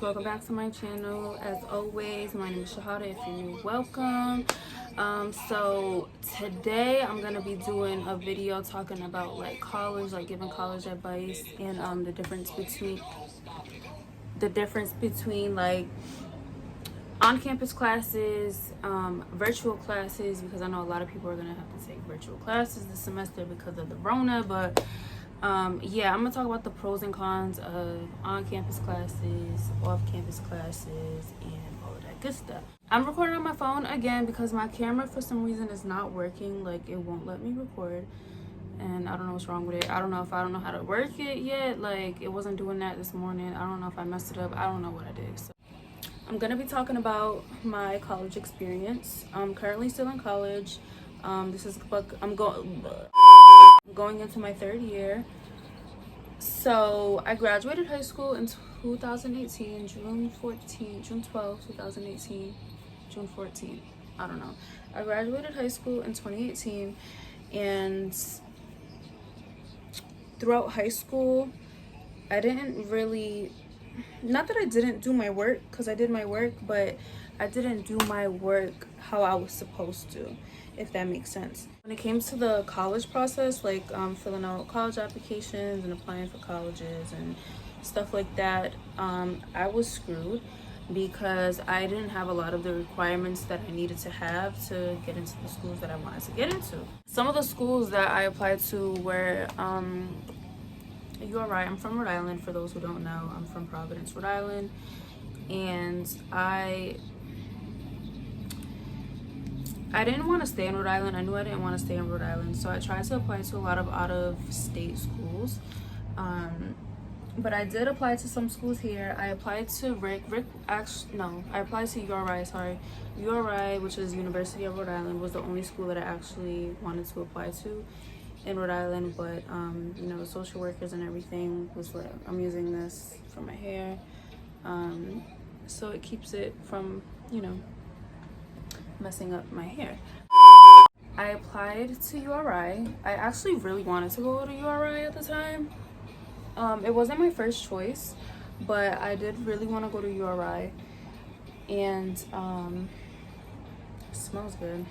welcome back to my channel. As always, my name is Shahada. If you're new, welcome. So today I'm gonna be doing a video talking about like college, like giving college advice, and the difference between like on-campus classes, virtual classes, because I know a lot of people are gonna have to take virtual classes this semester because of the Rona. But yeah, I'm gonna talk about the pros and cons of on-campus classes, off-campus classes, and all of that good stuff. I'm recording on my phone again because my camera for some reason is not working. Like, it won't let me record, and I don't know what's wrong with it. I don't know how to work it yet. Like, it wasn't doing that this morning. I don't know if I messed it up. I don't know what I did. So I'm gonna be talking about my college experience. I'm currently still in college. I'm going into my third year. So I graduated high school in 2018, June 12th, 2018, June 14th. I don't know. I graduated high school in 2018, and throughout high school, I didn't really, not that I didn't do my work, because I did my work, but I didn't do my work how I was supposed to, if that makes sense. When it came to the college process, like filling out college applications and applying for colleges and stuff like that, I was screwed because I didn't have a lot of the requirements that I needed to have to get into the schools that I wanted to get into. Some of the schools that I applied to were you are right, I'm from Rhode Island. For those who don't know, I'm from Providence, Rhode Island, and I didn't want to stay in Rhode Island. I knew I didn't want to stay in Rhode Island, so I tried to apply to a lot of out-of-state schools. But I did apply to some schools here. I applied to I applied to URI, sorry. URI, which is University of Rhode Island, was the only school that I actually wanted to apply to in Rhode Island. But you know, the social workers and everything was like, I'm using this for my hair, so it keeps it from, you know, messing up my hair. I applied to URI. I actually really wanted to go to URI at the time. It wasn't my first choice, but I did really want to go to URI, and it smells good.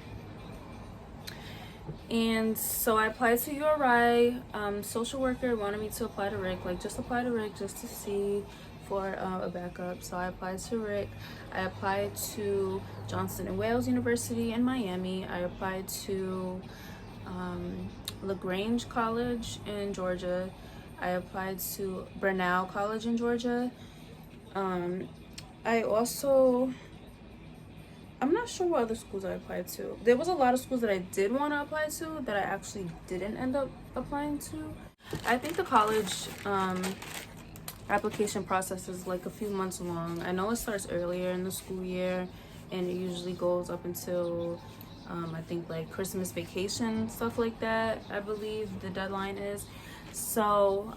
And so I applied to URI. Social worker wanted me to apply to RIC, like just apply to RIC just to see for a backup. So I applied to RIC. I applied to Johnson & Wales University in Miami. I applied to LaGrange College in Georgia. I applied to Brenau College in Georgia. I'm not sure what other schools I applied to. There was a lot of schools that I did want to apply to that I actually didn't end up applying to. I think the college application process is like a few months long. I know it starts earlier in the school year, and it usually goes up until I think like Christmas vacation, stuff like that, I believe the deadline is. So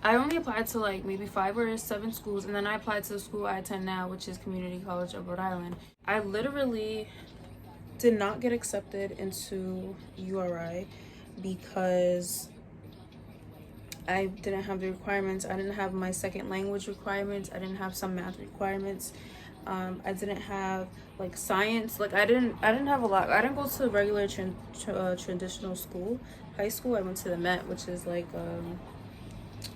I only applied to like maybe 5 or 7 schools, and then I applied to the school I attend now, which is Community College of Rhode Island. I literally did not get accepted into URI because I didn't have the requirements. I didn't have my second language requirements. I didn't have some math requirements. I didn't have like science. Like I didn't have a lot. I didn't go to a regular traditional school, high school. I went to the Met, which is like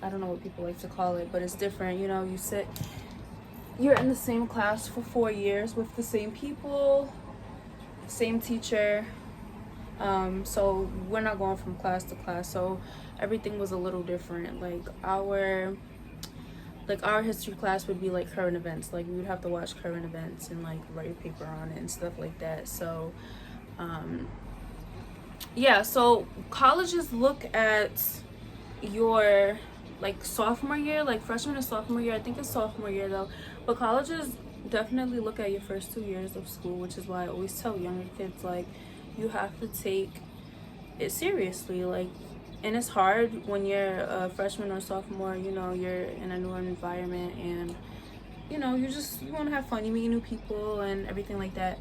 I don't know what people like to call it, but it's different. You know, you're in the same class for 4 years with the same people, same teacher. So we're not going from class to class, so everything was a little different. Like our history class would be like current events. Like we would have to watch current events and like write a paper on it and stuff like that. So yeah, so colleges look at your like sophomore year, like freshman and sophomore year. I think it's sophomore year though, but colleges definitely look at your first 2 years of school, which is why I always tell younger kids, like, you have to take it seriously. Like, and it's hard when you're a freshman or sophomore, you know, you're in a new environment, and you know, you want to have fun, you meet new people and everything like that.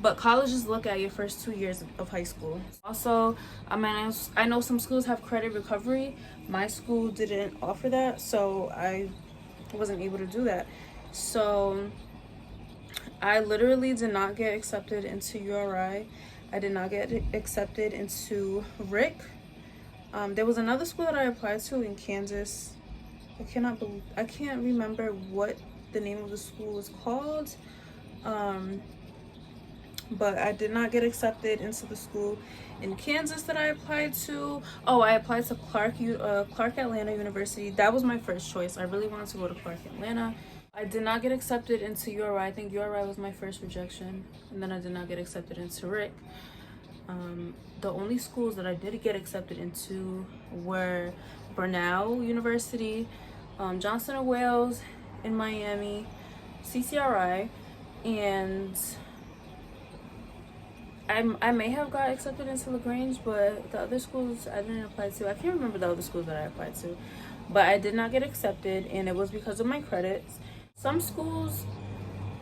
But colleges look at your first 2 years of high school. Also, I know some schools have credit recovery. My school didn't offer that, so I wasn't able to do that. So I literally did not get accepted into URI. I did not get accepted into RIC. There was another school that I applied to in Kansas. I can't remember what the name of the school was called. But I did not get accepted into the school in Kansas that I applied to. Oh, I applied to Clark Atlanta University. That was my first choice. I really wanted to go to Clark Atlanta. I did not get accepted into URI. I think URI was my first rejection, and then I did not get accepted into RIC. The only schools that I did get accepted into were Burnell University, Johnson & Wales in Miami, CCRI, and I may have got accepted into LaGrange, but the other schools I didn't apply to. I can't remember the other schools that I applied to, but I did not get accepted, and it was because of my credits. Some schools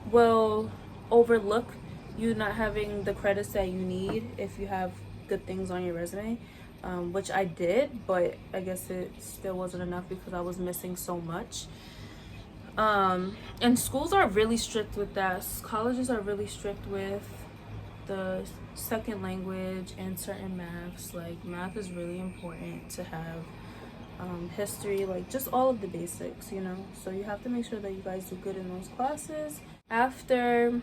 will overlook you not having the credits that you need if you have good things on your resume, which I did, but I guess it still wasn't enough because I was missing so much. And schools are really strict with that. Colleges are really strict with the second language and certain maths. Like, math is really important to have. History, like just all of the basics, you know. So you have to make sure that you guys do good in those classes. After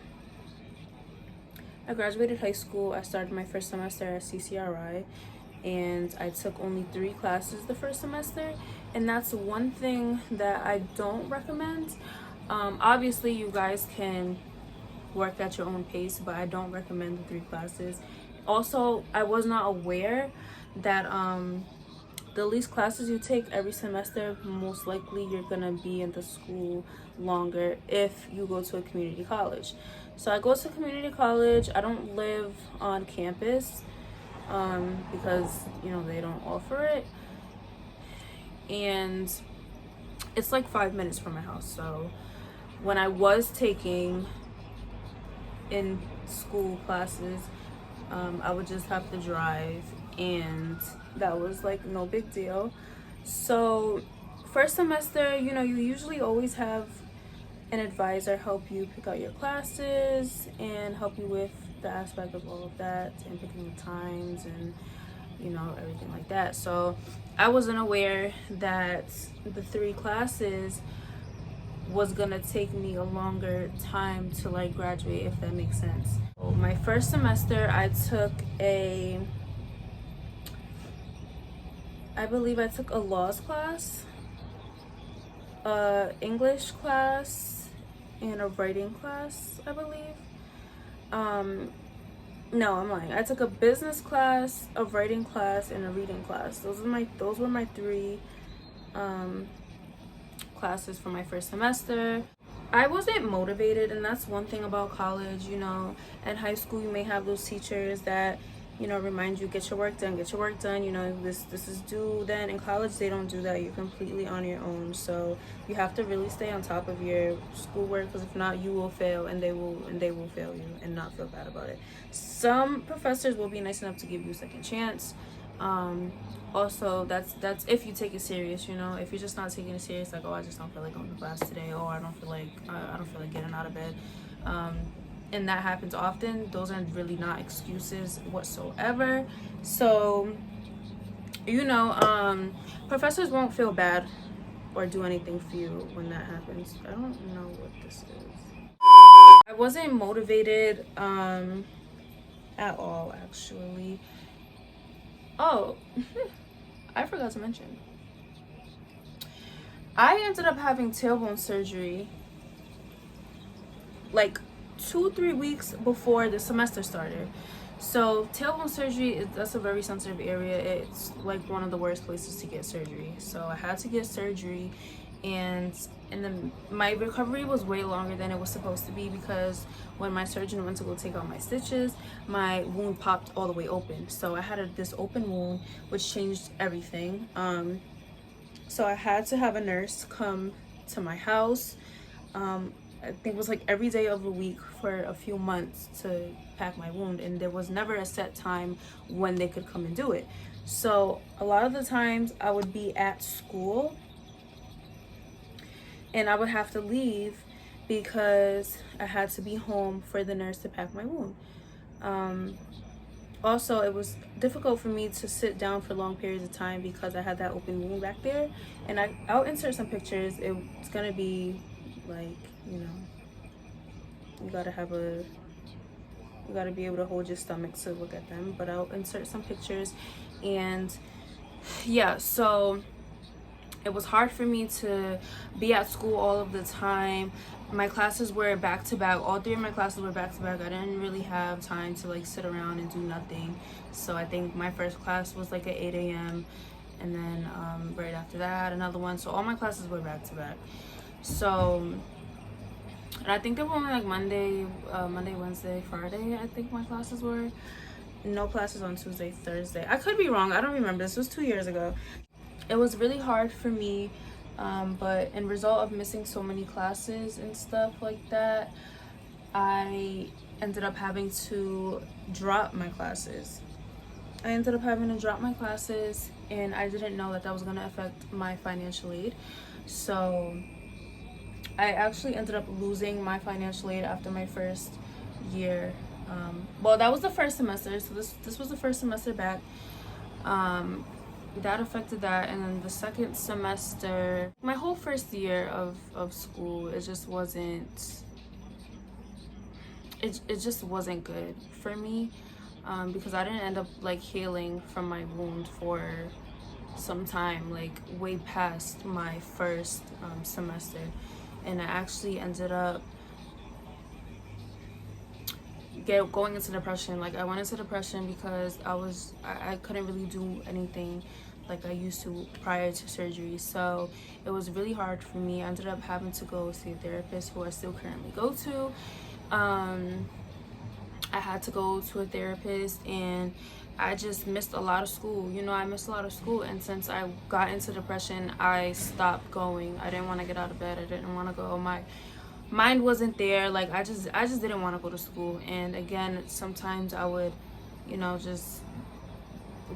I graduated high school, I started my first semester at CCRI, and I took only 3 classes the first semester, and that's one thing that I don't recommend. Obviously you guys can work at your own pace, but I don't recommend the 3 classes. Also, I was not aware that the least classes you take every semester, most likely you're gonna be in the school longer if you go to a community college. So I go to community college. I don't live on campus because, you know, they don't offer it, and it's like 5 minutes from my house. So when I was taking in school classes, I would just have to drive, and that was like no big deal. So first semester, you know, you usually always have an advisor help you pick out your classes and help you with the aspect of all of that and picking the times and, you know, everything like that. So I wasn't aware that the 3 classes was gonna take me a longer time to like graduate, if that makes sense. So my first semester I took I believe I took a laws class, English class, and a writing class, I believe. No, I'm lying. I took a business class, a writing class, and a reading class. Those were my 3 classes for my first semester. I wasn't motivated, and that's one thing about college, you know. In high school you may have those teachers that, you know, remind you, get your work done, you know, this is due. Then in college they don't do that. You're completely on your own, so you have to really stay on top of your schoolwork, because if not, you will fail, and they will fail you and not feel bad about it. Some professors will be nice enough to give you a second chance. Also, that's if you take it serious, you know. If you're just not taking it serious, like, oh, I just don't feel like going to class today, or I don't feel like getting out of bed, and that happens often, those are really not excuses whatsoever. So, you know, professors won't feel bad or do anything for you when that happens. I don't know what this is. I wasn't motivated at all, actually. Oh, I forgot to mention, I ended up having tailbone surgery like 2-3 weeks before the semester started. So tailbone surgery that's a very sensitive area. It's like one of the worst places to get surgery. So I had to get surgery, and then my recovery was way longer than it was supposed to be, because when my surgeon went to go take out my stitches, my wound popped all the way open. So I had this open wound, which changed everything. So I had to have a nurse come to my house. I think it was like every day of the week for a few months to pack my wound, and there was never a set time when they could come and do it. So a lot of the times I would be at school, and I would have to leave because I had to be home for the nurse to pack my wound. Also, it was difficult for me to sit down for long periods of time because I had that open wound back there. And I'll insert some pictures. It's gonna be like, you know, you gotta be able to hold your stomach to look at them. But I'll insert some pictures. And yeah, so it was hard for me to be at school all of the time. My classes were back to back. All three of my classes were back to back. I didn't really have time to like sit around and do nothing. So I think my first class was like at 8 a.m. and then right after that I had another one. So all my classes were back to back. So, and I think they were only like Monday, Wednesday, Friday, I think my classes were. No classes on Tuesday, Thursday. I could be wrong. I don't remember. This was 2 years ago. It was really hard for me, but in result of missing so many classes and stuff like that, I ended up having to drop my classes. And I didn't know that was going to affect my financial aid. So I actually ended up losing my financial aid after my first year. Well, that was the first semester, so this was the first semester back. That affected that, and then the second semester, my whole first year of school, it just wasn't good for me, because I didn't end up like healing from my wound for some time, like way past my first semester, and I actually ended up going into depression. Like I went into depression because I couldn't really do anything like I used to prior to surgery. So it was really hard for me. I ended up having to go see a therapist, who I still currently go to. I had to go to a therapist, and I just missed a lot of school. You know, I missed a lot of school, and since I got into depression, I stopped going. I didn't want to get out of bed. I didn't want to go. My mind wasn't there. Like I just didn't want to go to school. And again, sometimes I would, you know, just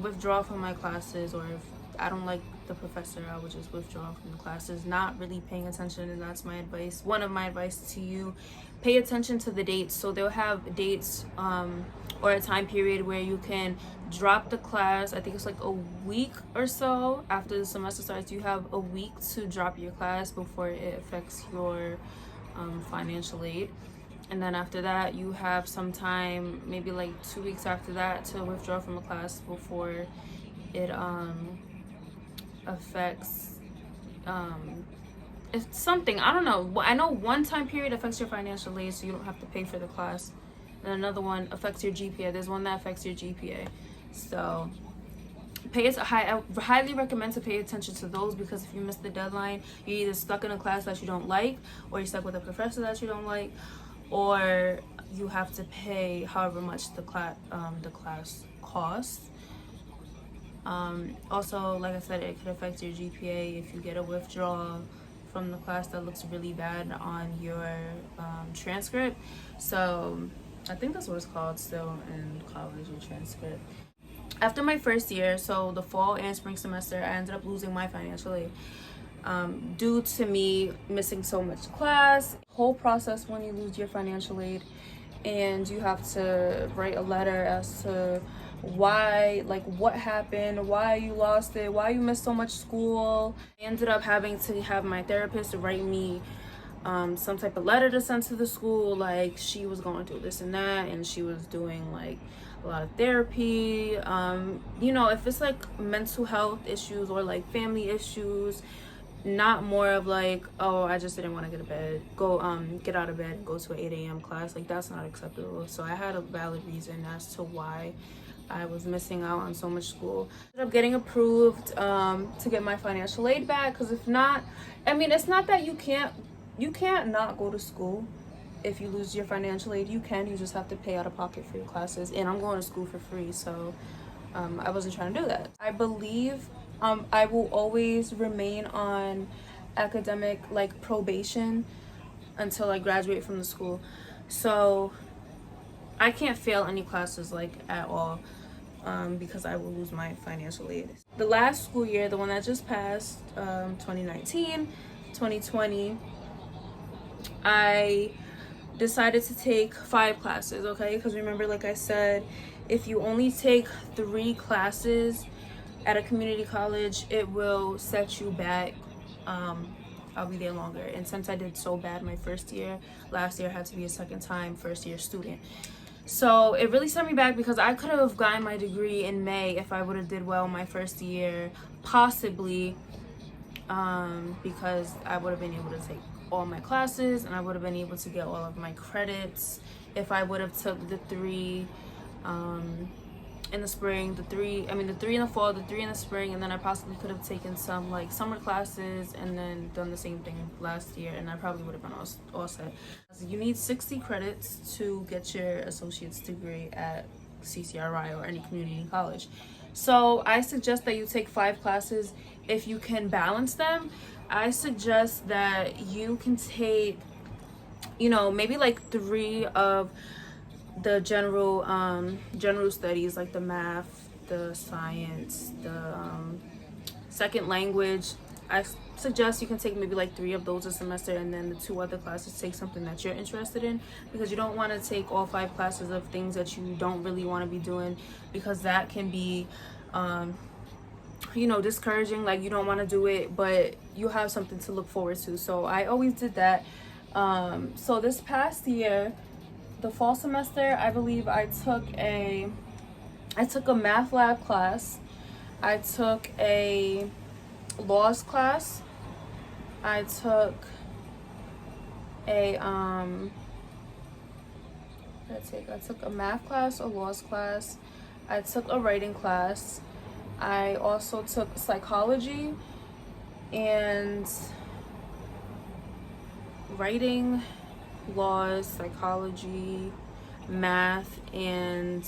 withdraw from my classes, or if I don't like the professor, I would just withdraw from the classes, not really paying attention. And that's my advice, one of my advice to you: pay attention to the dates. So they'll have dates or a time period where you can drop the class. I think it's like a week or so after the semester starts. You have a week to drop your class before it affects your financial aid. And then after that, you have some time, maybe like 2 weeks after that, to withdraw from a class before it affects it's something, I don't know. I know one time period affects your financial aid, so you don't have to pay for the class, and another one affects your GPA. There's one that affects your GPA. So I highly recommend to pay attention to those, because if you miss the deadline, you're either stuck in a class that you don't like, or you're stuck with a professor that you don't like, or you have to pay however much the class costs. Also, like I said, it could affect your GPA if you get a withdrawal from the class that looks really bad on your transcript. So I think that's what it's called still in college, your transcript. After my first year, so the fall and spring semester, I ended up losing my financial aid due to me missing so much class. Whole process when you lose your financial aid, and you have to write a letter as to why, like what happened, why you lost it, why you missed so much school. I ended up having to have my therapist write me some type of letter to send to the school, like she was going through this and that, and she was doing like a lot of therapy. You know, if it's like mental health issues or like family issues, not more of like, oh, I just didn't want to get out of bed and go to an 8 a.m. class. Like that's not acceptable. So I had a valid reason as to why I was missing out on so much school. I ended up getting approved to get my financial aid back, because if not, I mean, it's not that you can't not go to school. If you lose your financial aid, you just have to pay out of pocket for your classes, and I'm going to school for free, so I wasn't trying to do that. I believe I will always remain on academic like probation until I graduate from the school, so I can't fail any classes like at all, because I will lose my financial aid. The last school year, the one that just passed, 2019, 2020, I decided to take 5 classes, okay? Because remember, like I said, if you only take 3 classes at a community college, it will set you back. I'll be there longer. And since I did so bad my first year, last year I had to be a second time first year student. So it really set me back because I could have gotten my degree in May if I would have did well my first year, possibly, because I would have been able to take all my classes and I would have been able to get all of my credits if I would have took the 3 in the spring, the 3 in the fall, the 3 in the spring, and then I possibly could have taken some like summer classes and then done the same thing last year, and I probably would have been all set. So you need 60 credits to get your associate's degree at CCRI or any community college. So I suggest that you take 5 classes if you can balance them. I suggest that you can take, maybe like 3 of the general studies, like the math, the science, the second language. I suggest you can take maybe like 3 of those a semester, and then the 2 other classes take something that you're interested in, because you don't want to take all 5 classes of things that you don't really want to be doing, because that can be discouraging. Like, you don't want to do it, but you have something to look forward to. So I always did that. So this past year, the fall semester, I believe I took a math lab class, I took a laws class, I took a I took a math class, a laws class, I took a writing class, I also took psychology and writing, laws, psychology, math, and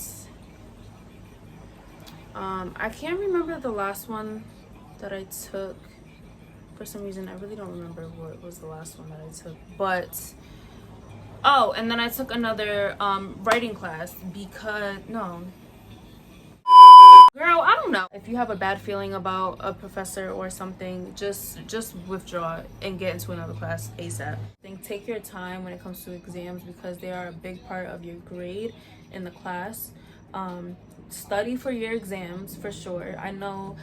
I can't remember the last one that I took. For some reason, I really don't remember what was the last one that I took. But and then I took another writing class because girl, I don't know. If you have a bad feeling about a professor or something, just withdraw and get into another class ASAP. Take your time when it comes to exams, because they are a big part of your grade in the class. Study for your exams for sure. I know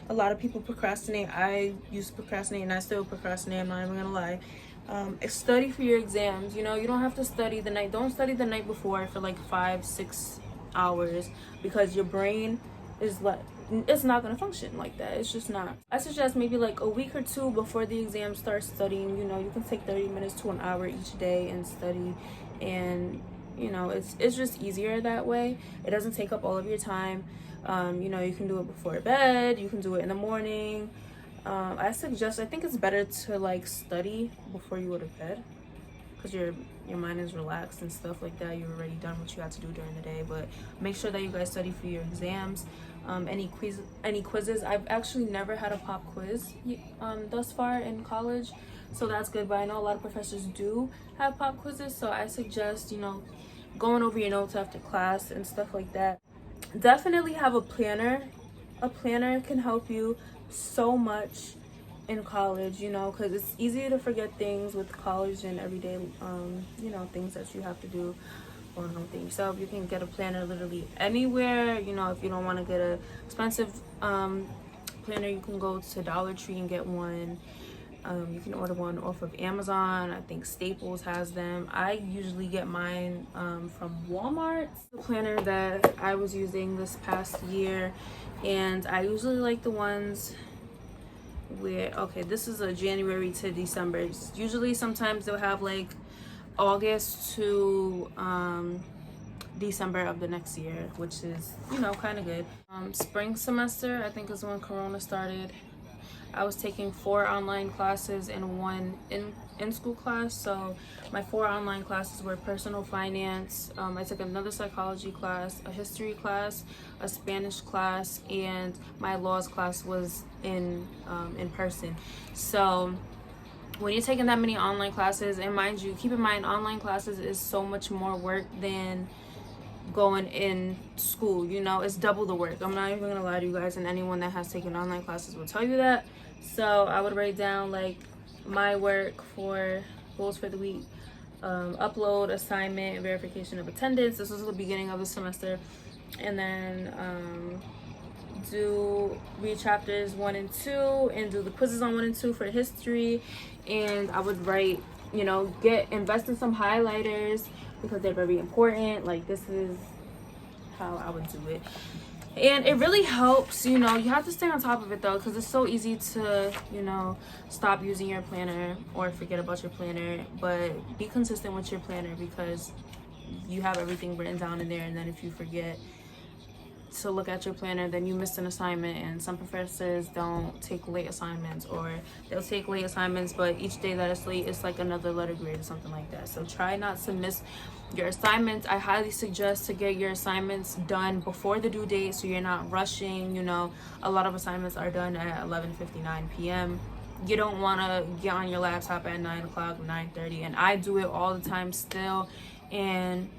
a lot of people procrastinate. I used to procrastinate and I still procrastinate, I'm not even gonna lie. Study for your exams. You don't have to study the night. Don't study the night before for like 5-6 hours, because your brain is it's not going to function like that. It's just not. I suggest maybe like a week or 2 before the exam start studying. You can take 30 minutes to an hour each day and study, and it's just easier that way. It doesn't take up all of your time. You can do it before bed, you can do it in the morning. I think it's better to like study before you go to bed, because your mind is relaxed and stuff like that. You've already done what you had to do during the day. But make sure that you guys study for your exams. Any quizzes. I've actually never had a pop quiz thus far in college, so that's good. But I know a lot of professors do have pop quizzes, so I suggest going over your notes after class and stuff like that. Definitely have a planner. A planner can help you so much in college, because it's easier to forget things with college and everyday things that you have to do going home with yourself. You can get a planner literally anywhere. If you don't want to get a expensive planner, you can go to Dollar Tree and get one. You can order one off of Amazon. I think Staples has them. I usually get mine from Walmart. The planner that I was using this past year, and I usually like the ones where, this is a January to December. Usually sometimes they'll have like August to December of the next year, which is kind of good. Spring semester, I think, is when Corona started. I was taking 4 online classes and 1 in-school class. So my 4 online classes were personal finance. I took another psychology class, a history class, a Spanish class, and my laws class was in person. So when you're taking that many online classes, and mind you, keep in mind, online classes is so much more work than going in school. It's double the work. I'm not even gonna lie to you guys, and anyone that has taken online classes will tell you that. So I would write down like my work for goals for the week, upload, assignment, verification of attendance. This was the beginning of the semester. And then read chapters 1 and 2 and do the quizzes on 1 and 2 for history. And I would write, invest in some highlighters because they're very important. Like, this is how I would do it. And it really helps, you have to stay on top of it though, because it's so easy to, stop using your planner or forget about your planner. But be consistent with your planner, because you have everything written down in there, and then if you forget to look at your planner, then you missed an assignment. And some professors don't take late assignments, or they'll take late assignments, but each day that it's late, it's like another letter grade or something like that. So try not to miss your assignments. I highly suggest to get your assignments done before the due date, so you're not rushing. A lot of assignments are done at 11:59 p.m. You don't want to get on your laptop at 9 o'clock, 9:30, and I do it all the time still, and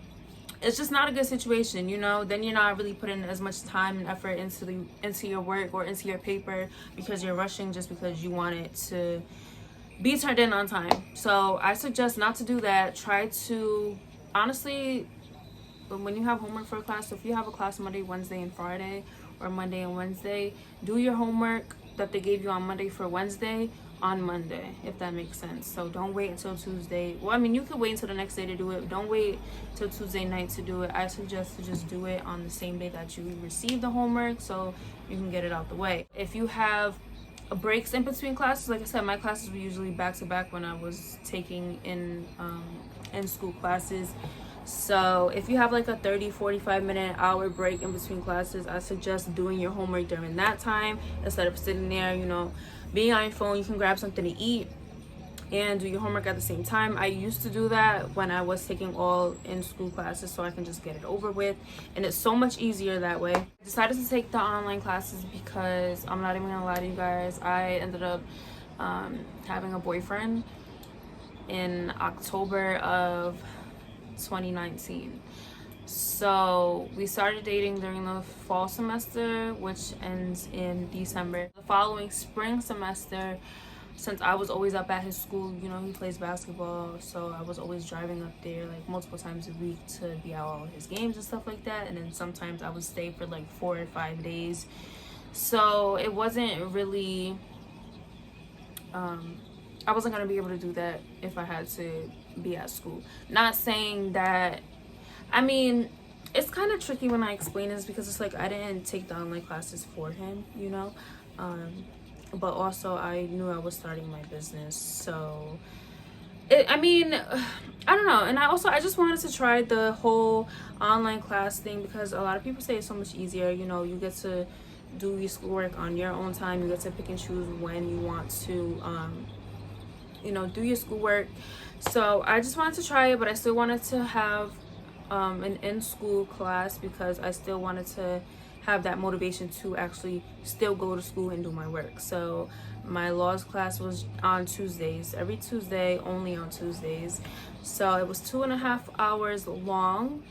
it's just not a good situation. Then you're not really putting as much time and effort into your work or into your paper, because you're rushing just because you want it to be turned in on time. So I suggest not to do that. Try to, honestly, when you have homework for a class, so if you have a class Monday, Wednesday, and Friday, or Monday and Wednesday, do your homework that they gave you on Monday for Wednesday on Monday, if that makes sense. So don't wait until Tuesday. Well, I mean, you could wait until the next day to do it. Don't wait till Tuesday night to do it. I suggest to just do it on the same day that you receive the homework, so you can get it out the way. If you have breaks in between classes, like I said, my classes were usually back to back when I was taking in school classes. So if you have like a 30-45 minute hour break in between classes, I suggest doing your homework during that time instead of sitting there, being on your phone. You can grab something to eat and do your homework at the same time. I used to do that when I was taking all in school classes, so I can just get it over with, and it's so much easier that way. I decided to take the online classes because, I'm not even gonna lie to you guys, I ended up having a boyfriend in October of 2019. So we started dating during the fall semester, which ends in December. The following spring semester, since I was always up at his school, he plays basketball, so I was always driving up there like multiple times a week to be at all his games and stuff like that. And then sometimes I would stay for like 4 or 5 days. So it wasn't really, I wasn't gonna be able to do that if I had to be at school. Not saying that, I mean, it's kind of tricky when I explain this, because it's like I didn't take the online classes for him, but also I knew I was starting my business. So I don't know. And I just wanted to try the whole online class thing, because a lot of people say it's so much easier. You get to do your schoolwork on your own time. You get to pick and choose when you want to do your schoolwork. So I just wanted to try it, but I still wanted to have an in-school class, because I still wanted to have that motivation to actually still go to school and do my work. So my laws class was on Tuesdays, every Tuesday, only on Tuesdays. So it was 2.5 hours long.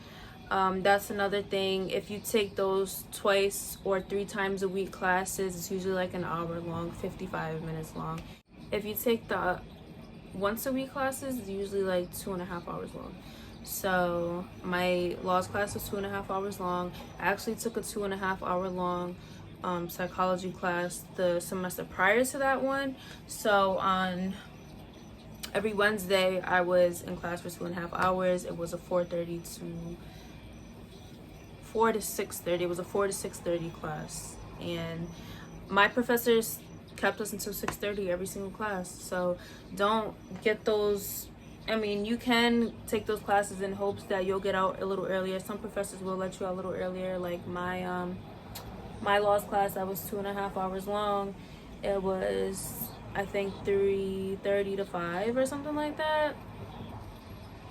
That's another thing. If you take those twice or 3 times a week classes, it's usually like an hour long, 55 minutes long. If you take the once a week classes, it's usually like 2.5 hours long. So my laws class was 2.5 hours long. I actually took a 2.5 hour long psychology class the semester prior to that one. So on every Wednesday I was in class for 2.5 hours. It was a 4:30 to 4 to 6:30. It was a 4 to 6:30 class, and my professors kept us until 6:30 every single class. So don't get those. I mean, you can take those classes in hopes that you'll get out a little earlier. Some professors will let you out a little earlier. Like my laws class, that was 2.5 hours long. It was, I think, 3:30 to 5 or something like that.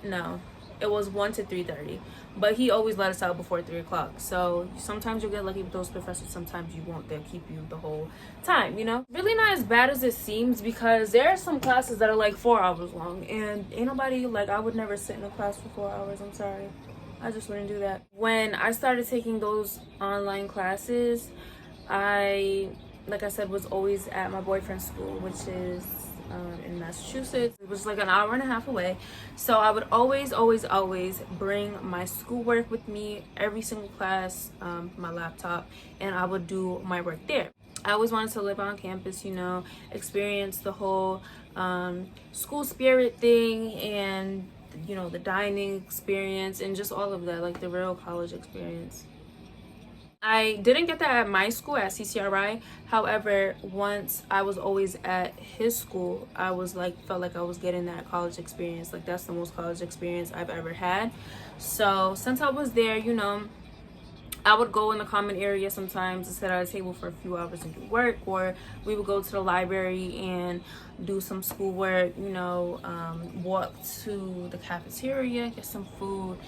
No, it was 1 to 3:30. But he always let us out before 3 o'clock. So sometimes you'll get lucky with those professors. Sometimes you won't. They'll keep you the whole time, Really not as bad as it seems, because there are some classes that are like 4 hours long. And ain't nobody, I would never sit in a class for 4 hours. I'm sorry. I just wouldn't do that. When I started taking those online classes, I like I said, was always at my boyfriend's school, which is in Massachusetts. It was like an hour and a half away. So I would always bring my schoolwork with me, every single class, my laptop, and I would do my work there. I always wanted to live on campus, you know, experience the whole school spirit thing, and you know, the dining experience and just all of that, like the real college experience. I didn't get that at my school at CCRI. However, once I was always at his school, I was like, felt like I was getting that college experience. Like that's the most college experience I've ever had. So since I was there, you know, I would go in the common area sometimes and sit at a table for a few hours and do work, or we would go to the library and do some schoolwork, you know, walk to the cafeteria, get some food.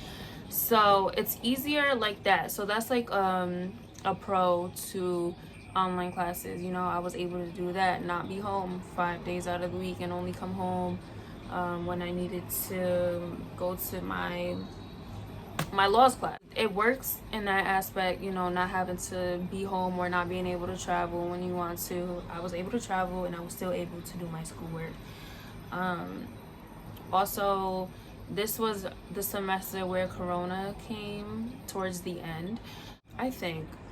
So it's easier like that. So that's like a pro to online classes. You know, I was able to do that, not be home 5 days out of the week and only come home when I needed to go to my law's class. It works in that aspect, you know, not having to be home or not being able to travel when you want to. I was able to travel and I was still able to do my schoolwork. Also, this was the semester where Corona came towards the end. I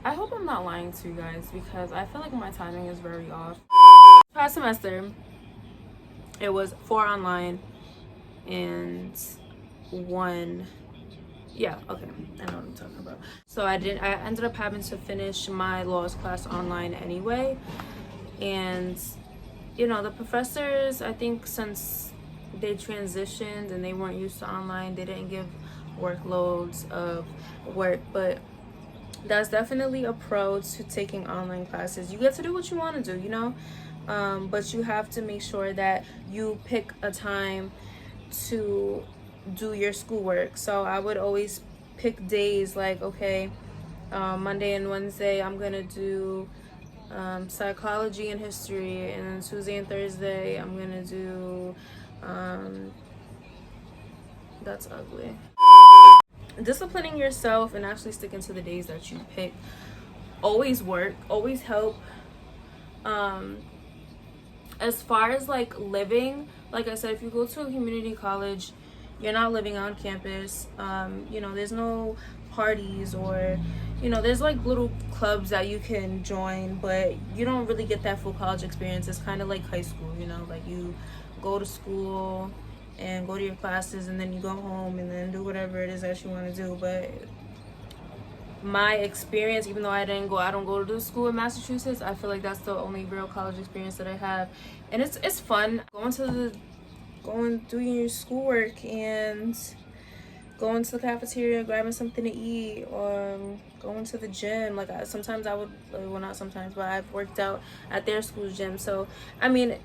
hope I'm not lying to you guys, because I feel like my timing is very off. Past semester, it was 4 online and 1. Yeah, okay, I know what I'm talking about. So I ended up having to finish my laws class online anyway. And, you know, the professors, I think since they transitioned and they weren't used to online, they didn't give workloads of work. But that's definitely a pro to taking online classes. You get to do what you want to do, you know? But you have to make sure that you pick a time to do your schoolwork. So I would always pick days like, okay, Monday and Wednesday I'm gonna do psychology and history, and then Tuesday and Thursday I'm gonna do that's ugly. Disciplining yourself and actually sticking to the days that you pick always help. As far as like living, like I said, if you go to a community college, you're not living on campus. You know, there's no parties, or you know, there's like little clubs that you can join, but you don't really get that full college experience. It's kind of like high school, you know, like you go to school and go to your classes and then you go home and then do whatever it is that you want to do. But my experience, even though I don't go to the school in Massachusetts, I feel like that's the only real college experience that I have, and it's fun doing your schoolwork and going to the cafeteria, grabbing something to eat, or going to the gym. Like sometimes I would, well, not sometimes, but I've worked out at their school's gym. So I mean,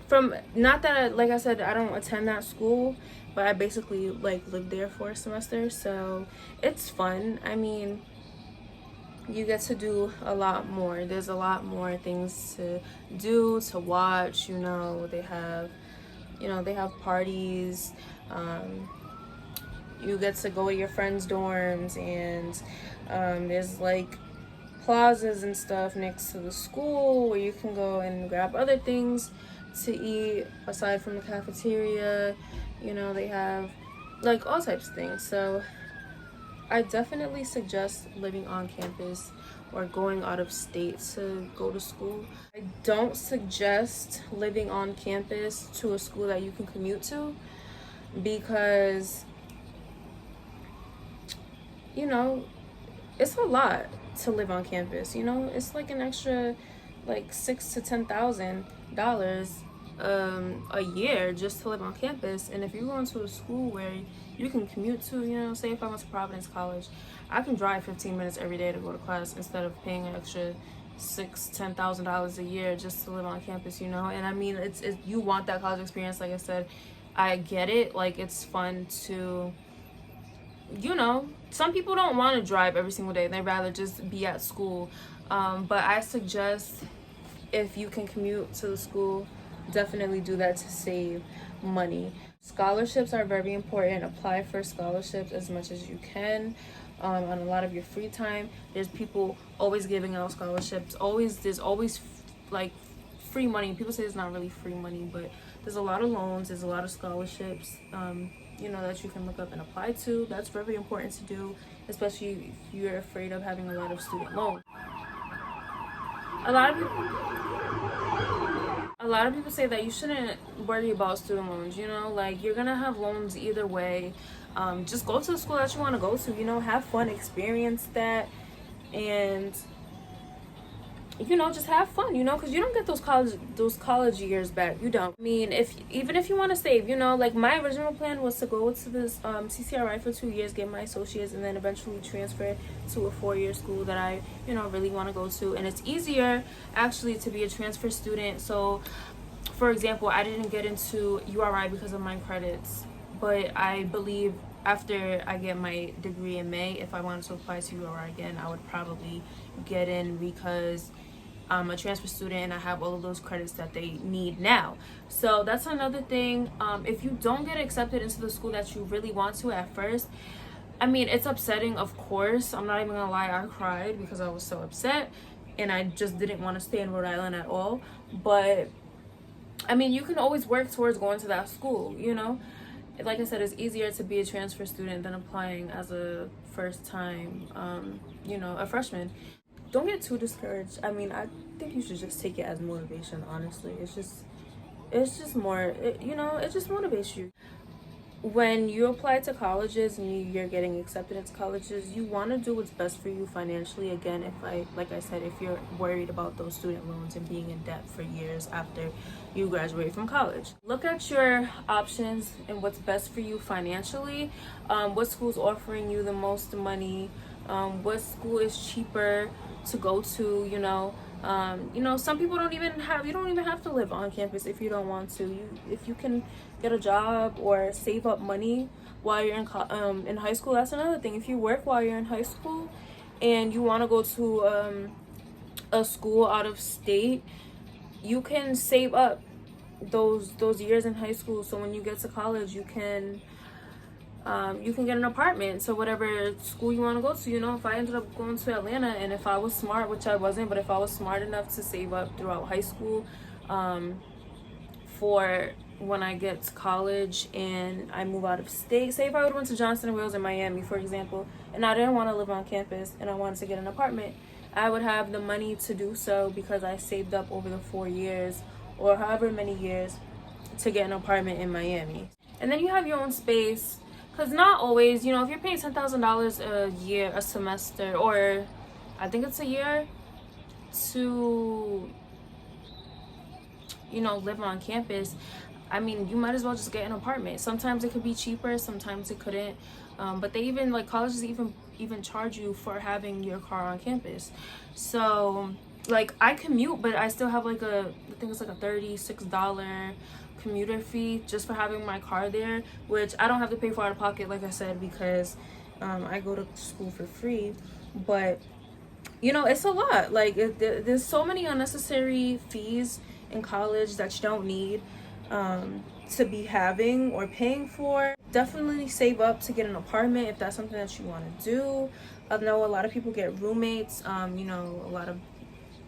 from not that like I said, I don't attend that school, but I basically like lived there for a semester, so it's fun. I mean, you get to do a lot more. There's a lot more things to do, to watch. You know, they have parties. You get to go to your friends' dorms, and there's like plazas and stuff next to the school where you can go and grab other things to eat aside from the cafeteria. You know, they have like all types of things. So I definitely suggest living on campus or going out of state to go to school. I don't suggest living on campus to a school that you can commute to, because you know, it's a lot to live on campus. You know, it's like an extra like $6,000 to $10,000 a year just to live on campus. And if you're going to a school where you can commute to, you know, say if I went to Providence College, I can drive 15 minutes every day to go to class instead of paying an extra $10,000 a year just to live on campus, you know. And I mean, it's you want that college experience. Like I said, I get it. Like, it's fun to, you know, some people don't want to drive every single day. They'd rather just be at school. But I suggest, if you can commute to the school, definitely do that to save money. Scholarships are very important. Apply for scholarships as much as you can. On a lot of your free time, there's people always giving out scholarships. There's always like free money. People say it's not really free money, but there's a lot of loans, there's a lot of scholarships, you know, that you can look up and apply to. That's very important to do, especially if you're afraid of having a lot of student loans. A lot of people a lot of people say that you shouldn't worry about student loans, you know, like you're gonna have loans either way. Just go to the school that you want to go to, you know, have fun, experience that, and you know, just have fun, you know, because you don't get those college years back. You don't. I mean, even if you want to save, you know, like my original plan was to go to this CCRI for 2 years, get my associates, and then eventually transfer to a 4-year school that I, you know, really want to go to. And it's easier actually to be a transfer student. So for example, I didn't get into URI because of my credits, but I believe after I get my degree in May, if I wanted to apply to URI again, I would probably get in because I'm a transfer student and I have all of those credits that they need now. So that's another thing. If you don't get accepted into the school that you really want to at first, I mean, it's upsetting, of course. I'm not even gonna lie, I cried because I was so upset and I just didn't want to stay in Rhode Island at all. But I mean, you can always work towards going to that school, you know. Like I said, it's easier to be a transfer student than applying as a first time, you know, a freshman. Don't get too discouraged. I mean, I think you should just take it as motivation, honestly. It's just more, you know, it just motivates you. When you apply to colleges and you're getting accepted into colleges, you want to do what's best for you financially. Again, like I said, if you're worried about those student loans and being in debt for years after you graduate from college, look at your options and what's best for you financially. What school's offering you the most money? What school is cheaper to go to? You know, some people you don't even have to live on campus if you don't want to. If you can get a job or save up money while you're in high school, that's another thing. If you work while you're in high school and you want to go to a school out of state, you can save up those years in high school, so when you get to college you can get an apartment. So whatever school you want to go to, you know, if I ended up going to Atlanta, and if I was smart, which I wasn't, but if I was smart enough to save up throughout high school for when I get to college and I move out of state, say if I would went to Johnson & Wales in Miami, for example, and I didn't want to live on campus and I wanted to get an apartment, I would have the money to do so because I saved up over the 4 years or however many years to get an apartment in Miami. And then you have your own space. Because not always, you know, if you're paying $10,000 a year, a semester, or I think it's a year to, you know, live on campus, I mean, you might as well just get an apartment. Sometimes it could be cheaper, sometimes it couldn't. But they even, like, colleges even charge you for having your car on campus. So, like, I commute, but I still have, like, I think it's like a $36 commuter fee just for having my car there, which I don't have to pay for out of pocket, like I said, because I go to school for free. But you know, it's a lot. Like there's so many unnecessary fees in college that you don't need to be having or paying for. Definitely save up to get an apartment if that's something that you want to do. I know a lot of people get roommates. You know, a lot of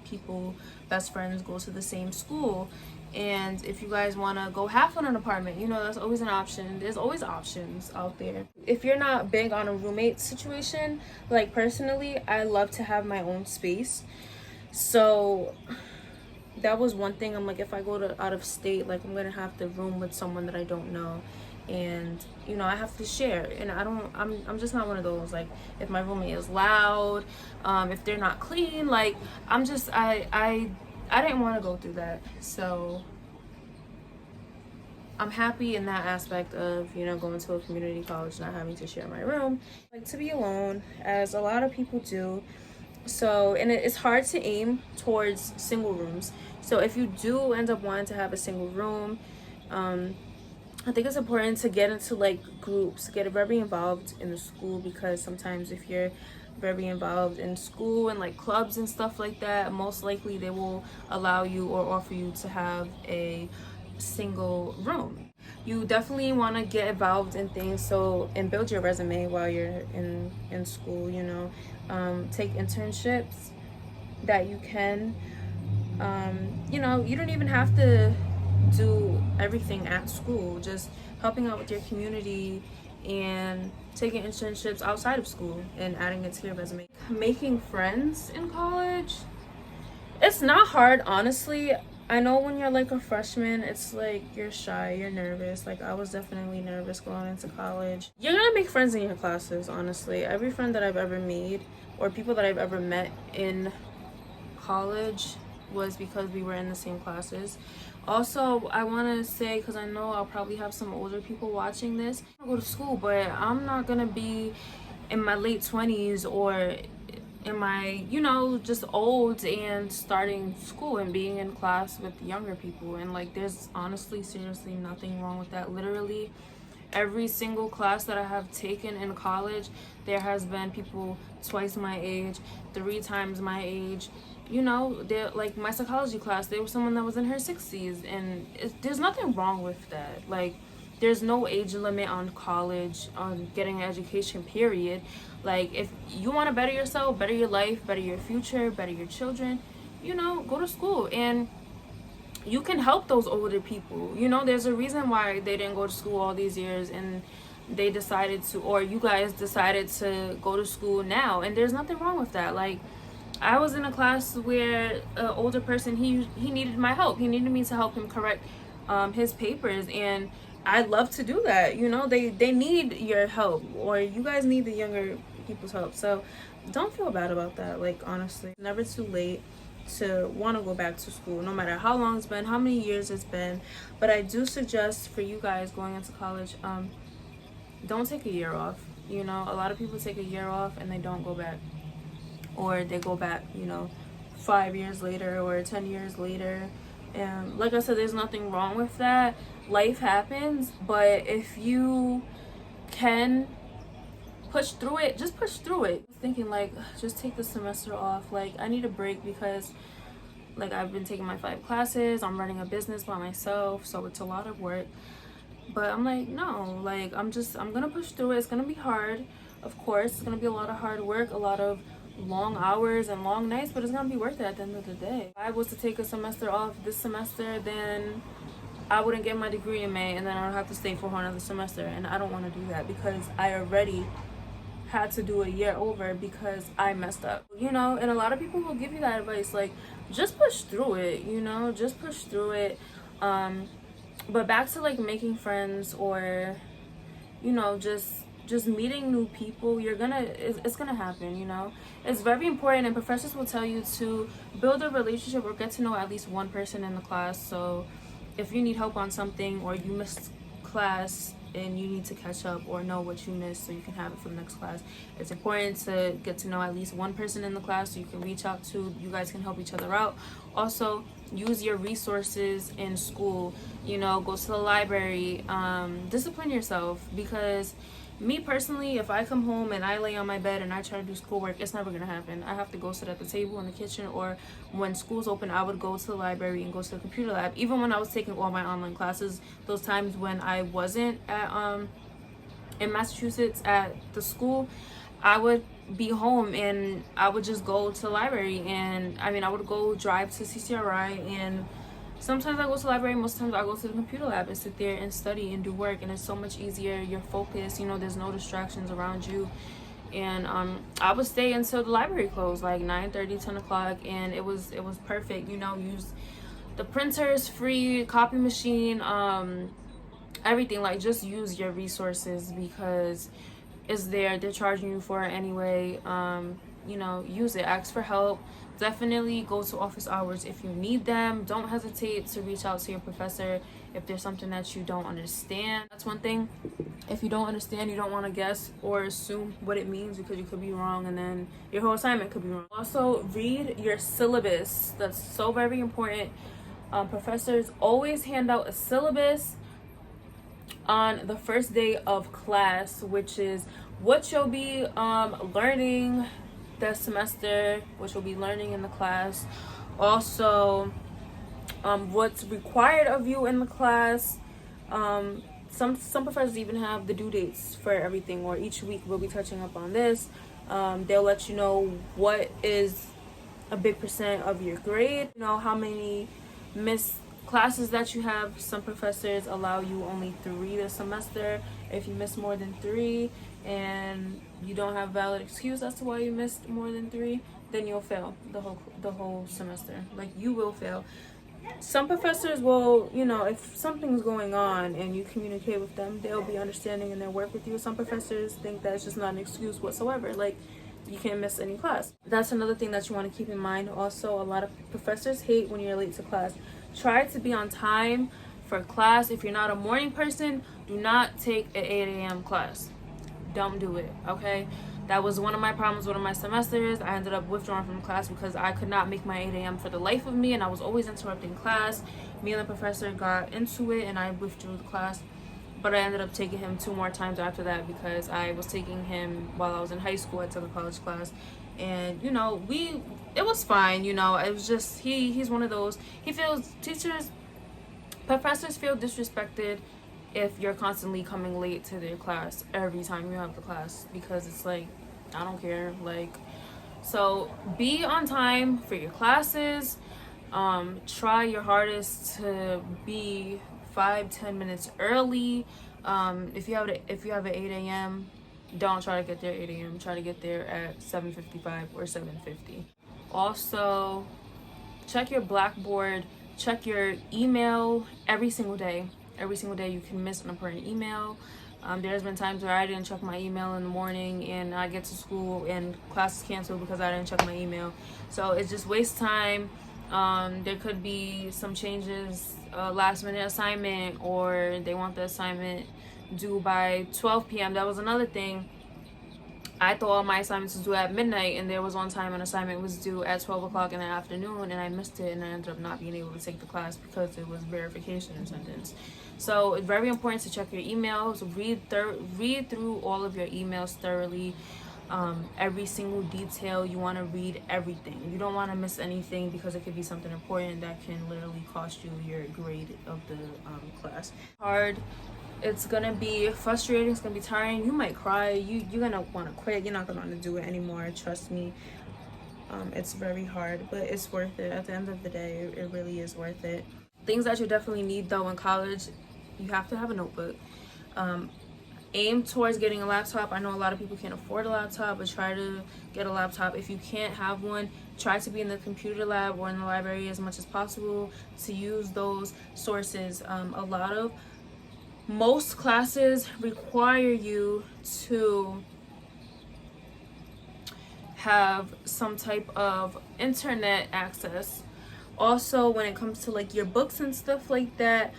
people, best friends, go to the same school. And if you guys want to go half on an apartment, you know, that's always an option. There's always options out there. If you're not big on a roommate situation, like personally, I love to have my own space. So that was one thing. I'm like, if I go to out of state, like I'm gonna have to room with someone that I don't know, and you know, I have to share. And I'm just not one of those, like, if my roommate is loud, if they're not clean, like I didn't want to go through that. So I'm happy in that aspect of, you know, going to a community college, not having to share my room. I like to be alone, as a lot of people do. So, and it's hard to aim towards single rooms. So if you do end up wanting to have a single room, I think it's important to get into like groups, get very involved in the school, because sometimes if you're very involved in school and like clubs and stuff like that, most likely they will allow you or offer you to have a single room. You definitely want to get involved in things and build your resume while you're in school, you know. Take internships that you can. You know, you don't even have to do everything at school. Just helping out with your community and taking internships outside of school and adding it to your resume. Making friends in college, it's not hard, honestly. I know when you're like a freshman, it's like you're shy, you're nervous. Like I was definitely nervous going into college. You're gonna make friends in your classes, honestly. Every friend that I've ever made or people that I've ever met in college was because we were in the same classes. Also, I want to say, because I know I'll probably have some older people watching this, I go to school, but I'm not gonna be in my late 20s or in my, you know, just old and starting school and being in class with younger people. And like, there's honestly, seriously nothing wrong with that. Literally every single class that I have taken in college, there has been people twice my age, 3 times my age. You know, they're like my psychology class, there was someone that was in her 60s, and there's nothing wrong with that. Like, there's no age limit on college, on getting an education, period. Like, if you want to better yourself, better your life, better your future, better your children, you know, go to school. And you can help those older people. You know, there's a reason why they didn't go to school all these years, and they decided to, or you guys decided to go to school now, and there's nothing wrong with that. Like, I was in a class where an older person, he needed my help. He needed me to help him correct his papers, and I'd love to do that. You know, they need your help, or you guys need the younger people's help. So don't feel bad about that. Like, honestly, never too late to want to go back to school, no matter how long it's been, how many years it's been. But I do suggest for you guys going into college, don't take a year off. You know, a lot of people take a year off and they don't go back, or they go back, you know, 5 years later or 10 years later. And like I said, there's nothing wrong with that. Life happens, but if you can push through it, just push through it. Thinking like, just take the semester off. Like, I need a break because like I've been taking my 5 classes, I'm running a business by myself, so it's a lot of work. But I'm like, no, like I'm gonna push through it. It's gonna be hard, of course. It's gonna be a lot of hard work, a lot of long hours and long nights, but it's gonna be worth it at the end of the day. If I was to take a semester off this semester, then I wouldn't get my degree in May, and then I would have to stay for another semester, and I don't want to do that because I already had to do a year over because I messed up, you know. And a lot of people will give you that advice, like, just push through it, you know, just push through it. But back to like making friends, or, you know, just meeting new people. It's gonna happen, you know. It's very important, and professors will tell you to build a relationship or get to know at least one person in the class. So if you need help on something, or you missed class and you need to catch up or know what you missed so you can have it for the next class, it's important to get to know at least one person in the class so you can reach out to. You guys can help each other out. Also, use your resources in school, you know, go to the library. Discipline yourself, because me personally, if I come home and I lay on my bed and I try to do schoolwork, it's never gonna happen. I have to go sit at the table in the kitchen, or when school's open, I would go to the library and go to the computer lab. Even when I was taking all my online classes, those times when I wasn't at in Massachusetts at the school, I would be home and I would just go to the library. And I mean, I would go drive to CCRI, and sometimes I go to the library, most times I go to the computer lab and sit there and study and do work, and it's so much easier. You're focused, you know, there's no distractions around you. And I would stay until the library closed, like 9:30, 10 o'clock, and it was perfect. You know, use the printers, free copy machine, everything. Like, just use your resources because it's there. They're charging you for it anyway. You know, use it. Ask for help. Definitely go to office hours if you need them. Don't hesitate to reach out to your professor if there's something that you don't understand. That's one thing. If you don't understand, you don't want to guess or assume what it means, because you could be wrong and then your whole assignment could be wrong. Also, read your syllabus. That's so very important. Professors always hand out a syllabus on the first day of class, which is what you'll be learning that semester, what you'll be learning in the class. Also, what's required of you in the class. Some professors even have the due dates for everything, or each week we'll be touching up on this. They'll let you know what is a big percent of your grade. You know how many missed classes that you have. Some professors allow you only 3 this semester. If you miss more than 3 and you don't have valid excuse as to why you missed more than 3, then you'll fail the whole semester. Like, you will fail. Some professors will, you know, if something's going on and you communicate with them, they'll be understanding and they'll work with you. Some professors think that's just not an excuse whatsoever. Like, you can't miss any class. That's another thing that you want to keep in mind. Also, a lot of professors hate when you're late to class. Try to be on time for class. If you're not a morning person, do not take an 8 a.m. class. Don't do it, okay? That was one of my problems one of my semesters. I ended up withdrawing from class because I could not make my 8 a.m. for the life of me, and I was always interrupting class. Me and the professor got into it, and I withdrew the class. But I ended up taking him 2 more times after that because I was taking him while I was in high school. I took a college class, and you know, it was fine. You know, it was just he's one of those. He feels professors feel disrespected if you're constantly coming late to their class every time you have the class, because it's like, I don't care. Like, so be on time for your classes. Try your hardest to be 5-10 minutes early. If you have an 8 a.m., don't try to get there 8 a.m. Try to get there at 7:55 or 7:50. Also, check your Blackboard, check your email every single day. Every single day you can miss an important email. There's been times where I didn't check my email in the morning and I get to school and class is canceled because I didn't check my email. So it just wastes time. There could be some changes, last minute assignment, or they want the assignment due by 12 p.m. That was another thing. I thought all my assignments was due at midnight, and there was one time an assignment was due at 12 o'clock in the afternoon, and I missed it, and I ended up not being able to take the class because it was verification attendance. So it's very important to check your emails, read through all of your emails thoroughly. Every single detail, you want to read everything. You don't want to miss anything because it could be something important that can literally cost you your grade of the class. Hard. It's gonna be frustrating. It's gonna be tiring. You might cry. You're gonna want to quit. You're not gonna want to do it anymore. Trust me. It's very hard, but it's worth it. At the end of the day, it really is worth it. Things that you definitely need though in college, you have to have a notebook. Aim towards getting a laptop. I know a lot of people can't afford a laptop, but try to get a laptop. If you can't have one, try to be in the computer lab or in the library as much as possible to use those sources. Most classes require you to have some type of internet access. Also, when it comes to like your books and stuff like that,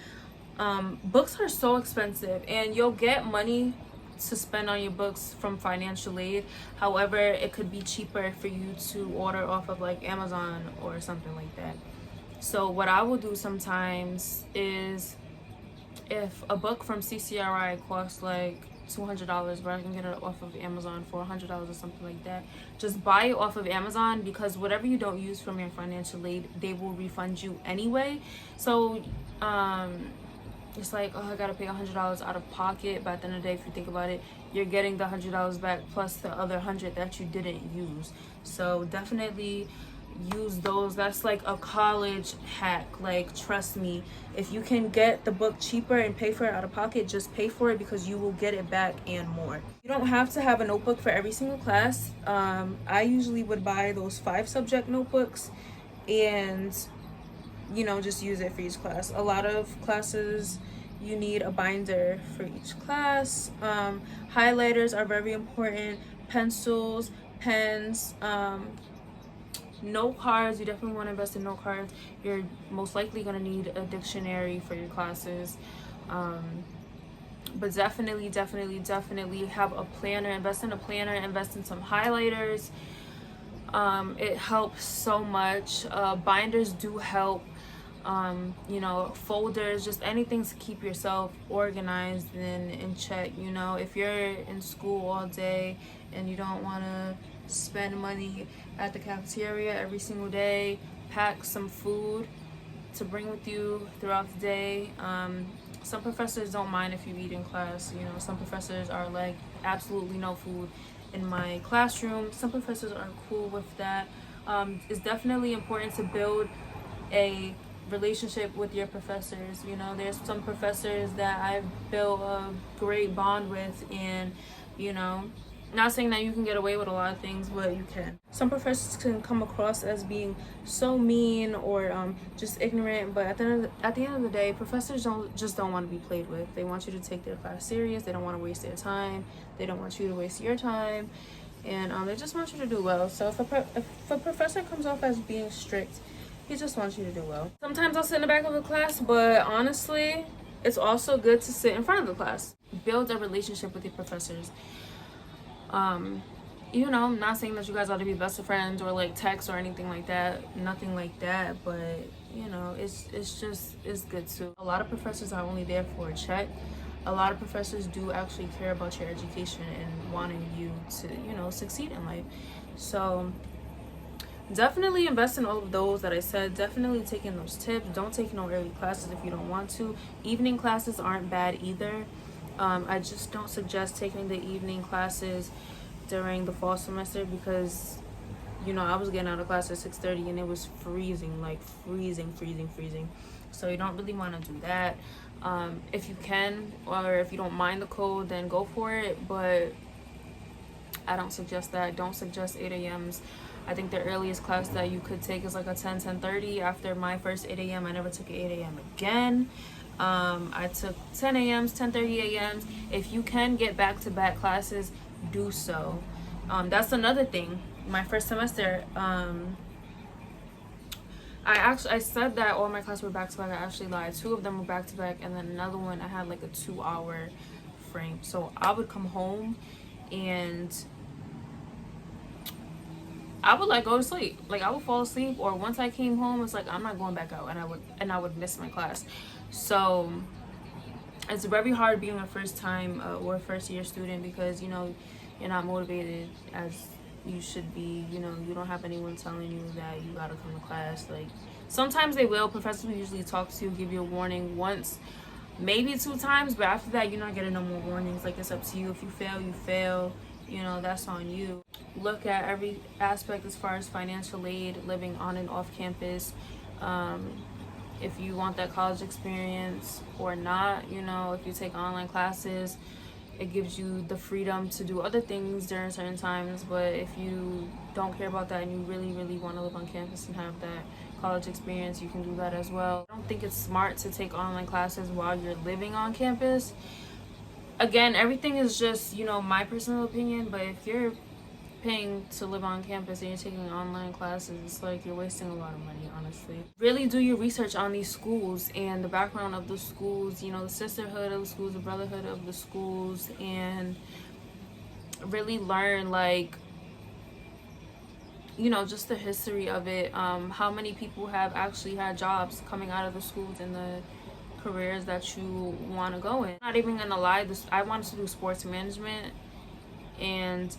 books are so expensive, and you'll get money to spend on your books from financial aid. However, it could be cheaper for you to order off of like Amazon or something like that. So what I will do sometimes is, if a book from CCRI costs like $200, but I can get it off of Amazon for $100 or something like that, just buy it off of Amazon, because whatever you don't use from your financial aid, they will refund you anyway. So it's like, oh, I gotta pay $100 out of pocket, but at the end of the day, if you think about it, you're getting the $100 back plus the other 100 that you didn't use. So definitely use those. That's like a college hack. Like, trust me, if you can get the book cheaper and pay for it out of pocket, just pay for it, because you will get it back and more. You don't have to have a notebook for every single class. I usually would buy those 5 subject notebooks and, you know, just use it for each class. A lot of classes you need a binder for each class. Highlighters are very important. Pencils, pens, note cards. You definitely want to invest in note cards. You're most likely going to need a dictionary for your classes. But definitely have a planner. Invest in a planner. Invest in some highlighters. It helps so much. Binders do help. You know, folders, just anything to keep yourself organized and in check. You know, if you're in school all day and you don't want to spend money at the cafeteria every single day, pack some food to bring with you throughout the day. Some professors don't mind if you eat in class. You know, some professors are like, absolutely no food in my classroom. Some professors are cool with that, It's definitely important to build a relationship with your professors. You know, there's some professors that I've built a great bond with, and you know, not saying that you can get away with a lot of things, but you can. Some professors can come across as being so mean or just ignorant, but at the end of the day, professors don't want to be played with. They want you to take their class serious. They don't want to waste their time. They don't want you to waste your time, and they just want you to do well. So if a professor comes off as being strict, he just wants you to do well. Sometimes I'll sit in the back of the class, but honestly, it's also good to sit in front of the class. Build a relationship with your professors. You know, I'm not saying that you guys ought to be best of friends or like text or anything like that. Nothing like that, but you know, it's good too. A lot of professors are only there for a check. A lot of professors do actually care about your education and wanting you to, you know, succeed in life. So definitely invest in all of those that I said. Definitely taking those tips. Don't take no early classes if you don't want to. Evening classes aren't bad either. I just don't suggest taking the evening classes during the fall semester because, you know, I was getting out of class at 6:30 and it was freezing, like freezing. So you don't really want to do that. If you can, or if you don't mind the cold, then go for it. But I don't suggest that. Don't suggest 8 a.m.s. I think the earliest class that you could take is like a 10:30. After my first 8 a.m., I never took an 8 a.m. again. I took 10 a.m.s, 10:30 a.m.s. If you can get back-to-back classes, do so. That's another thing. My first semester, I said that all my classes were back-to-back. I actually lied. 2 of them were back-to-back, and then another one I had like a 2-hour frame. So I would come home and I would like go to sleep. Like I would fall asleep, or once I came home, it's like I'm not going back out, and I would miss my class. So it's very hard being a first time or first year student because you know you're not motivated as you should be. You know, you don't have anyone telling you that you gotta come to class. Like sometimes they will. Professors will usually talk to you, give you a warning once, maybe 2 times, but after that you're not getting no more warnings. Like it's up to you. If you fail, you fail. You know, that's on you. Look at every aspect as far as financial aid, living on and off campus, if you want that college experience or not. You know, if you take online classes, it gives you the freedom to do other things during certain times. But if you don't care about that and you really want to live on campus and have that college experience, you can do that as well. I don't think it's smart to take online classes while you're living on campus. Again, everything is just, you know, my personal opinion, but if you're paying to live on campus and you're taking online classes, it's like you're wasting a lot of money, honestly. Really do your research on these schools and the background of the schools, you know, the sisterhood of the schools, the brotherhood of the schools, and really learn, like, you know, just the history of it. How many people have actually had jobs coming out of the schools and the careers that you want to go in. I'm not even gonna lie, I wanted to do sports management, and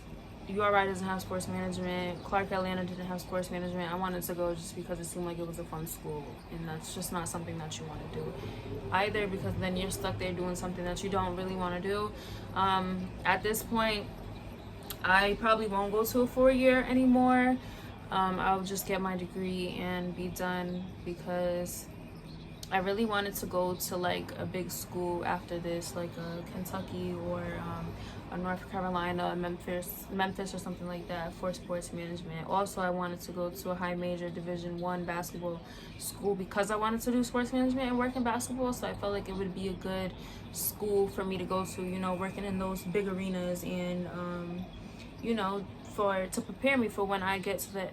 URI doesn't have sports management. Clark Atlanta didn't have sports management. I wanted to go just because it seemed like it was a fun school, and that's just not something that you want to do either, because then you're stuck there doing something that you don't really want to do. At this point, I probably won't go to a 4-year anymore. I'll just get my degree and be done, because I really wanted to go to like a big school after this, like a Kentucky or a North Carolina, Memphis or something like that for sports management. Also, I wanted to go to a high major Division I basketball school because I wanted to do sports management and work in basketball. So I felt like it would be a good school for me to go to, you know, working in those big arenas, and you know, to prepare me for when I get to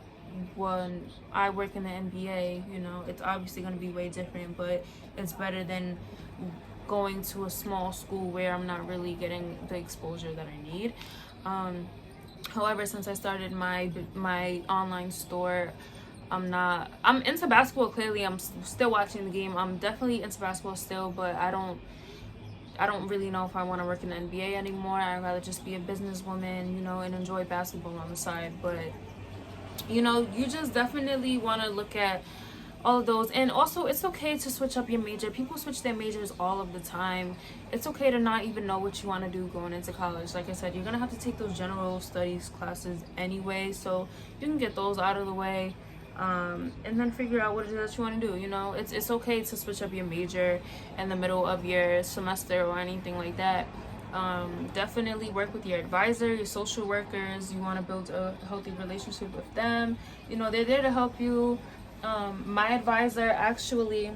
when I work in the NBA. You know, it's obviously going to be way different, but it's better than going to a small school where I'm not really getting the exposure that I need. However, since I started my online store, I'm into basketball. Clearly, I'm still watching the game. I'm definitely into basketball still, but I don't really know if I want to work in the NBA anymore. I'd rather just be a businesswoman, you know, and enjoy basketball on the side. But you know, you just definitely want to look at all of those. And also, it's okay to switch up your major. People switch their majors all of the time. It's okay to not even know what you want to do going into college. Like I said, you're gonna have to take those general studies classes anyway, so you can get those out of the way, and then figure out what it is that you want to do. You know, it's okay to switch up your major in the middle of your semester or anything like that. Definitely work with your advisor, your social workers. You want to build a healthy relationship with them. You know, they're there to help you. My advisor actually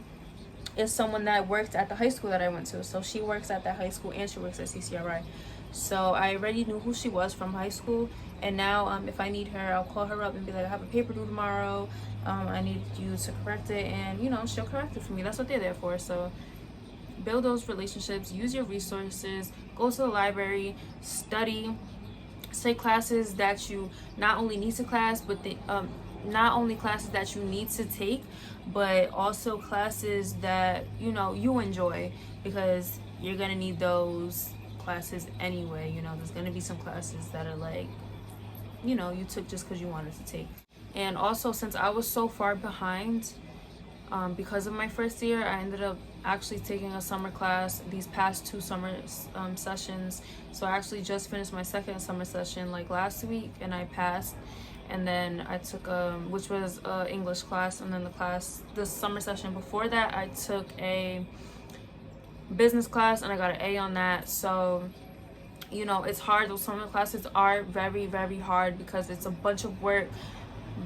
is someone that worked at the high school that I went to. So she works at that high school and she works at CCRI. So I already knew who she was from high school. And now if I need her, I'll call her up and be like, I have a paper due tomorrow. I need you to correct it. And, you know, she'll correct it for me. That's what they're there for. So build those relationships, use your resources, go to the library, study, take classes that you not only need to class, but not only classes that you need to take, but also classes that, you know, you enjoy, because you're gonna need those classes anyway. You know, there's gonna be some classes that are like, you know, you took just because you wanted to take. And also, since I was so far behind, because of my first year, I ended up actually taking a summer class these past 2 summer sessions. So I actually just finished my second summer session like last week, and I passed. And then I took which was a English class, and then the summer session before that I took a business class and I got an A on that. So, you know, it's hard. Those summer classes are very, very hard because it's a bunch of work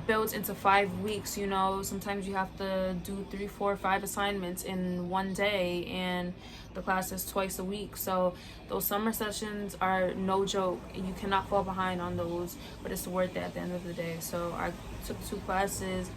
built into 5 weeks. You know, sometimes you have to do 3, 4, 5 assignments in one day, and the class is twice a week. So those summer sessions are no joke. You cannot fall behind on those, but it's worth it at the end of the day. So I took 2 classes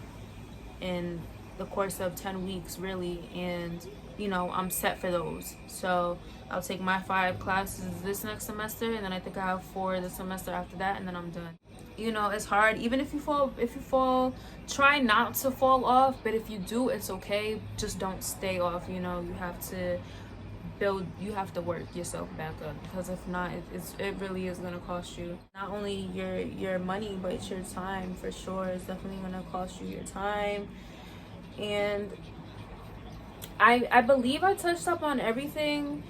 in the course of 10 weeks really, and you know, I'm set for those. So I'll take my 5 classes this next semester, and then I think I have 4 the semester after that, and then I'm done. You know, it's hard. Even if you fall, try not to fall off, but if you do, it's okay. Just don't stay off. You know, you have to work yourself back up, because if not, it really is going to cost you not only your money, but it's your time. For sure, it's definitely going to cost you your time. And I believe I touched up on everything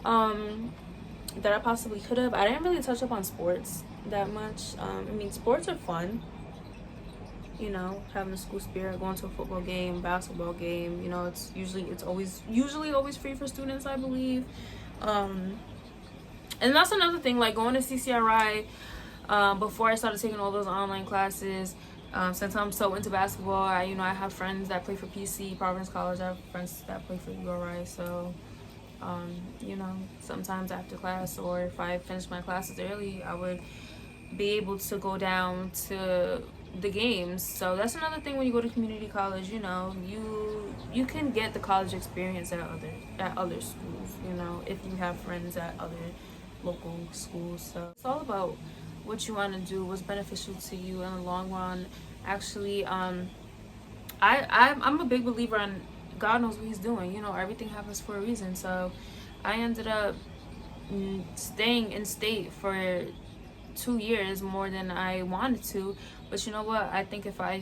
that I possibly could have. I didn't really touch up on sports that much. I mean, sports are fun, you know, having a school spirit, going to a football game, basketball game. You know, it's usually always free for students, I believe. And that's another thing, like going to CCRI, before I started taking all those online classes. Since I'm so into basketball, I have friends that play for PC, Providence College. I have friends that play for URI. So, you know, sometimes after class, or if I finish my classes early, I would be able to go down to the games. So that's another thing when you go to community college. You know, you can get the college experience at other schools. You know, if you have friends at other local schools. So it's all about what you want to do, what's beneficial to you in the long run. Actually, I'm a big believer in God knows what he's doing. You know, everything happens for a reason. So I ended up staying in state for 2 years more than I wanted to. But you know what? I think if I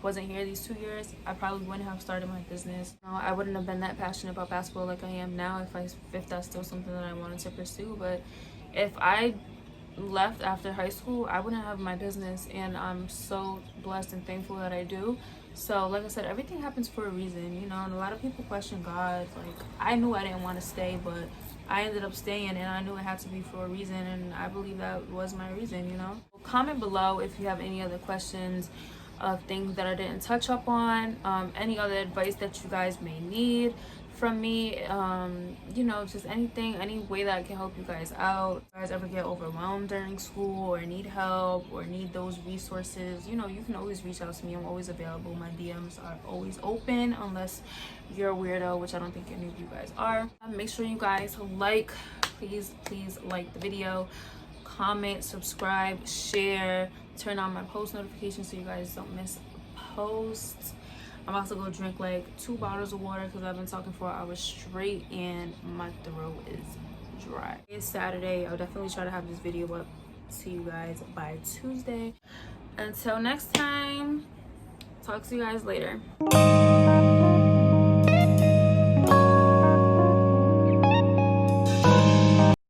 wasn't here these 2 years, I probably wouldn't have started my business. You know, I wouldn't have been that passionate about basketball like I am now if that's still something that I wanted to pursue. But if I left after high school, I wouldn't have my business, and I'm so blessed and thankful that I do. So like I said, everything happens for a reason, you know, and a lot of people question God. Like, I knew I didn't want to stay, but I ended up staying, and I knew it had to be for a reason, and I believe that was my reason, you know. Comment below if you have any other questions of things that I didn't touch up on, any other advice that you guys may need from me, you know, just anything, any way that I can help you guys out. If you guys ever get overwhelmed during school, or need help, or need those resources, you know, you can always reach out to me. I'm always available. My DMs are always open, unless you're a weirdo, which I don't think any of you guys are. Make sure you guys please like the video, comment, subscribe, share, turn on my post notifications so you guys don't miss posts. I'm about to go drink like 2 bottles of water because I've been talking for hours straight and my throat is dry. It's Saturday. I'll definitely try to have this video up to you guys by Tuesday. Until next time. talk to you guys later.